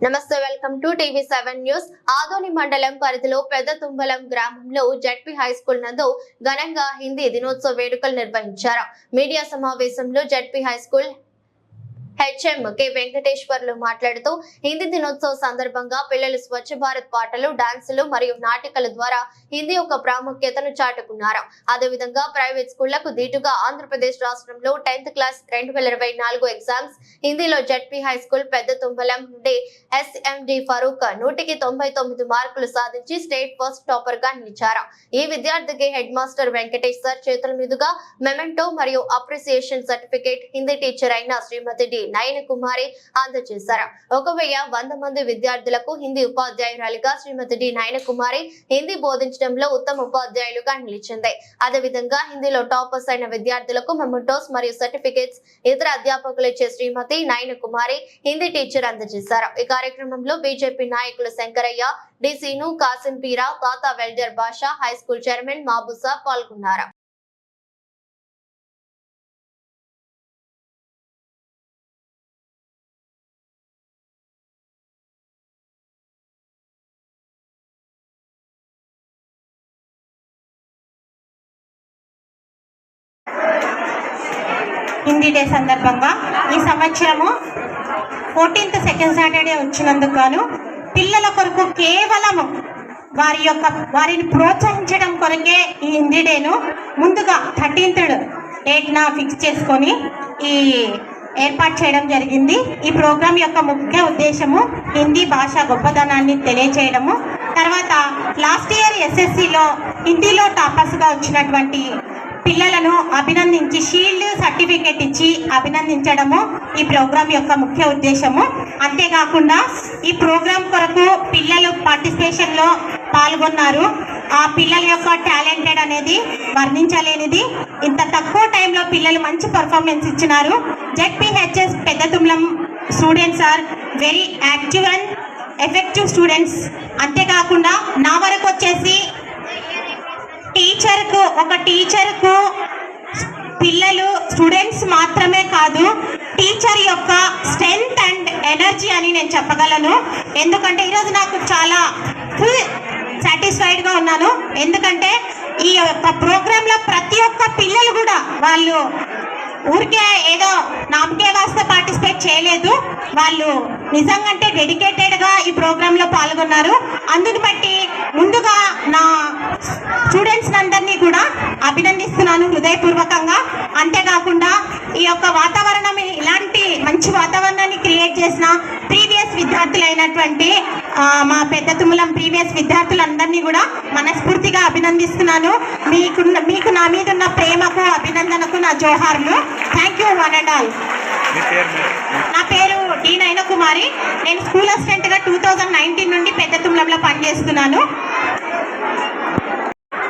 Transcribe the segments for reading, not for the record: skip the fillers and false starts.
నమస్తే welcome to టీవీ7 news. Adoni మండలం పరిధిలో పెద్ద తుంబలం గ్రామంలో జెడ్పీ హై స్కూల్ నందు ఘనంగా హిందీ దినోత్సవ వేడుకలు నిర్వహించారు. మీడియా సమావేశంలో ZP high school HM K Venkateswarlu మాట్లాడుతూ హిందీ దినోత్సవ సందర్భంగా పిల్లలు స్వచ్ఛ భారత్ పాటలు, డాన్సులు మరియు నాటికల ద్వారా హిందీ యొక్క ప్రాముఖ్యతను చాటుకున్నారు. అదేవిధంగా ప్రైవేట్ స్కూళ్లకు దీటుగా ఆంధ్రప్రదేశ్ రాష్ట్రంలో 10th క్లాస్ 2024 ఎగ్జామ్స్ హిందీలో జెడ్పీ హై స్కూల్ పెద్ద తుంబలం నుండి ఎస్ఎండి ఫరూక్ 199 మార్కులు సాధించి స్టేట్ ఫస్ట్ టాపర్ గా నిలిచారు. ఈ విద్యార్థికి హెడ్ మాస్టర్ వెంకటేష్ సార్ చేతుల మీదుగా మెమెంటో మరియు అప్రిసియేషన్ సర్టిఫికేట్ హిందీ టీచర్ అయిన శ్రీమతి డి నయన కుమారి అందజేశారు. 1100 మంది విద్యార్థులకు హిందీ ఉపాధ్యాయురాలిగా శ్రీమతి డి నయన కుమారి హిందీ బోధించడంలో ఉత్తమ ఉపాధ్యాయులుగా నిలిచింది. అదేవిధంగా హిందీలో టాపర్స్ అయిన విద్యార్థులకు మెమెంటోస్ మరియు సర్టిఫికేట్స్ ఇతర అధ్యాపకులు ఇచ్చే శ్రీమతి నయన కుమారి హిందీ టీచర్ అందజేశారు. ఈ కార్యక్రమంలో బీజేపీ నాయకులు శంకరయ్య, డిసిను, కాసిం పీరా, తాతా వెల్డర్ బాషా, హై స్కూల్ చైర్మన్ మాబుసా పాల్గొన్నారు. హిందీ డే సందర్భంగా ఈ సంవత్సరము 14th సెకండ్ సాటర్డే వచ్చినందుకు గాను పిల్లల కొరకు కేవలం వారిని ప్రోత్సహించడం కొరకే ఈ హిందీ డేను ముందుగా 13th డేట్న ఫిక్స్ చేసుకొని ఈ ఏర్పాటు చేయడం జరిగింది. ఈ ప్రోగ్రాం యొక్క ముఖ్య ఉద్దేశము హిందీ భాష గొప్పదనాన్ని తెలియచేయడము, తర్వాత లాస్ట్ ఇయర్ ఎస్ఎస్సిలో హిందీలో టాపర్స్గా వచ్చినటువంటి పిల్లలను అభినందించి షీల్డ్ సర్టిఫికేట్ ఇచ్చి అభినందించడము ఈ ప్రోగ్రాం యొక్క ముఖ్య ఉద్దేశము. అంతేకాకుండా ఈ ప్రోగ్రాం కొరకు పిల్లలు పార్టిసిపేషన్లో పాల్గొన్నారు. ఆ పిల్లల యొక్క టాలెంటెడ్ అనేది వర్ణించలేనిది. ఇంత తక్కువ టైంలో పిల్లలు మంచి పర్ఫార్మెన్స్ ఇచ్చినారు. ZPHS Pedda Tumbalam students are very active and effective students. అంతేకాకుండా నా వరకు వచ్చేసి ఒక టీచర్కు పిల్లలు స్టూడెంట్స్ మాత్రమే కాదు, టీచర్ యొక్క స్ట్రెంగ్త్ అండ్ ఎనర్జీ అని నేను చెప్పగలను. ఎందుకంటే ఈరోజు నాకు చాలా ఫుల్ సాటిస్ఫైడ్గా ఉన్నాను. ఎందుకంటే ఈ యొక్క ప్రోగ్రాంలో ప్రతి ఒక్క పిల్లలు కూడా వాళ్ళు ఊరికే ఏదో నామకే వాస్తే పార్టిసిపేట్ చేయలేదు. వాళ్ళు నిజంగా డెడికేటెడ్గా ఈ ప్రోగ్రాంలో పాల్గొన్నారు. అందుని బట్టి ముందుగా నా స్టూడెంట్స్ అందరినీ కూడా అభినందిస్తున్నాను హృదయపూర్వకంగా. అంతేకాకుండా ఈ యొక్క వాతావరణం, ఇలాంటి మంచి వాతావరణాన్ని క్రియేట్ చేసిన ప్రీవియస్ విద్యార్థులైనటువంటి మా పెద్ద తుంబలం ప్రీవియస్ విద్యార్థులందరినీ కూడా మనస్ఫూర్తిగా అభినందిస్తున్నాను. మీకు నా మీద ఉన్న ప్రేమకు, అభినందనకు నా జోహార్లు. Thank you one and all. నా పేరు డి నయన కుమారి. నేను స్కూల్ అసిస్టెంట్గా 2019 నుండి పెద్ద తుంబలంలో పనిచేస్తున్నాను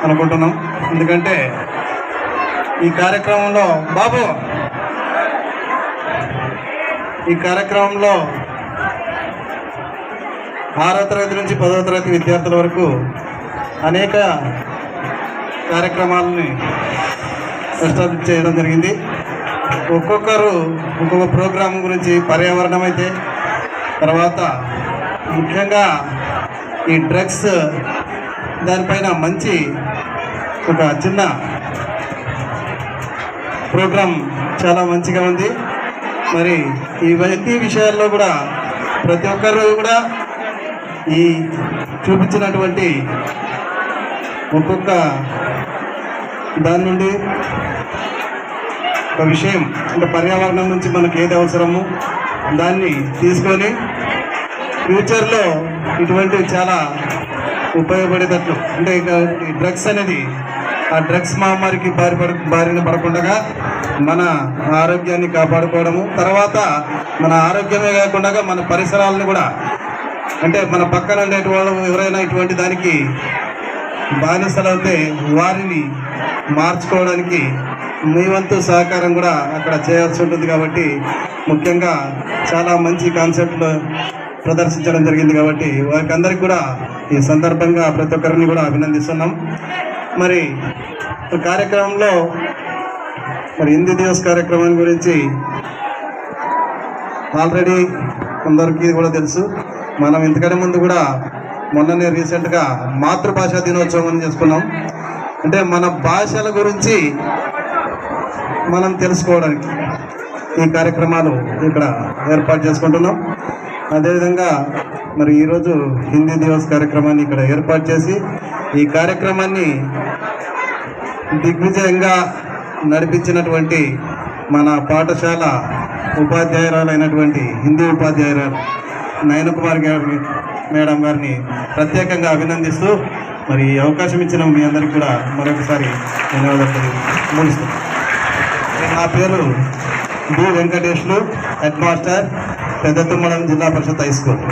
అనుకుంటున్నాం. ఎందుకంటే ఈ కార్యక్రమంలో 6వ తరగతి నుంచి 10వ తరగతి విద్యార్థుల వరకు అనేక కార్యక్రమాలని ఎస్టాబ్లిష్ చేయడం జరిగింది. ఒక్కొక్కరు ఒక్కొక్క ప్రోగ్రాం గురించి, పర్యావరణం అయితే, తర్వాత ముఖ్యంగా ఈ డ్రగ్స్ దానిపైన మంచి ఒక చిన్న ప్రోగ్రాం చాలా మంచిగా ఉంది. మరి ఈ విషయాల్లో కూడా ప్రతి ఒక్కరు కూడా ఈ చూపించినటువంటి ఒక్కొక్క దాని నుండి ఒక విషయం, అంటే పర్యావరణం నుంచి మనకు ఏది అవసరమో దాన్ని తీసుకొని ఫ్యూచర్లో ఇటువంటివి చాలా ఉపయోగపడేటట్లు, అంటే ఈ డ్రగ్స్ అనేది ఆ డ్రగ్స్ మహమ్మారికి బారిన పడకుండా మన ఆరోగ్యాన్ని కాపాడుకోవడము, తర్వాత మన ఆరోగ్యమే కాకుండా మన పరిసరాలను కూడా, అంటే మన పక్కన ఉండేటి వాళ్ళు ఎవరైనా ఇటువంటి దానికి బానిసలవుతే వారిని మార్చుకోవడానికి మీ వంతు సహకారం కూడా అక్కడ చేయాల్సి ఉంటుంది. కాబట్టి ముఖ్యంగా చాలా మంచి కాన్సెప్ట్లు ప్రదర్శించడం జరిగింది. కాబట్టి వారికి అందరికీ కూడా ఈ సందర్భంగా ప్రతి ఒక్కరిని కూడా అభినందిస్తున్నాం. మరి కార్యక్రమంలో హిందీ దివస్ కార్యక్రమం గురించి ఆల్రెడీ అందరికీ కూడా తెలుసు. మనం ఇంతకంటే ముందు కూడా మొన్ననే రీసెంట్గా మాతృభాషా దినోత్సవం అని చేసుకున్నాం. అంటే మన భాషల గురించి మనం తెలుసుకోవడానికి ఈ కార్యక్రమాలు ఇక్కడ ఏర్పాటు చేసుకుంటున్నాం. అదేవిధంగా మరి ఈరోజు హిందీ దివస్ కార్యక్రమాన్ని ఇక్కడ ఏర్పాటు చేసి ఈ కార్యక్రమాన్ని దిగ్విజయంగా నడిపించినటువంటి మన పాఠశాల ఉపాధ్యాయురాలైనటువంటి హిందీ ఉపాధ్యాయురాలు నయన కుమార్ గారి మేడం గారిని ప్రత్యేకంగా అభినందిస్తూ మరి ఈ అవకాశం ఇచ్చిన మీ అందరికీ కూడా మరొకసారి ధన్యవాదాలు ముగిస్తున్నాను. నా పేరు బి వెంకటేష్లు, హెడ్ మాస్టర్, పెద్ద తుమ్మడం జిల్లా పరిషత్ హై స్కూల్.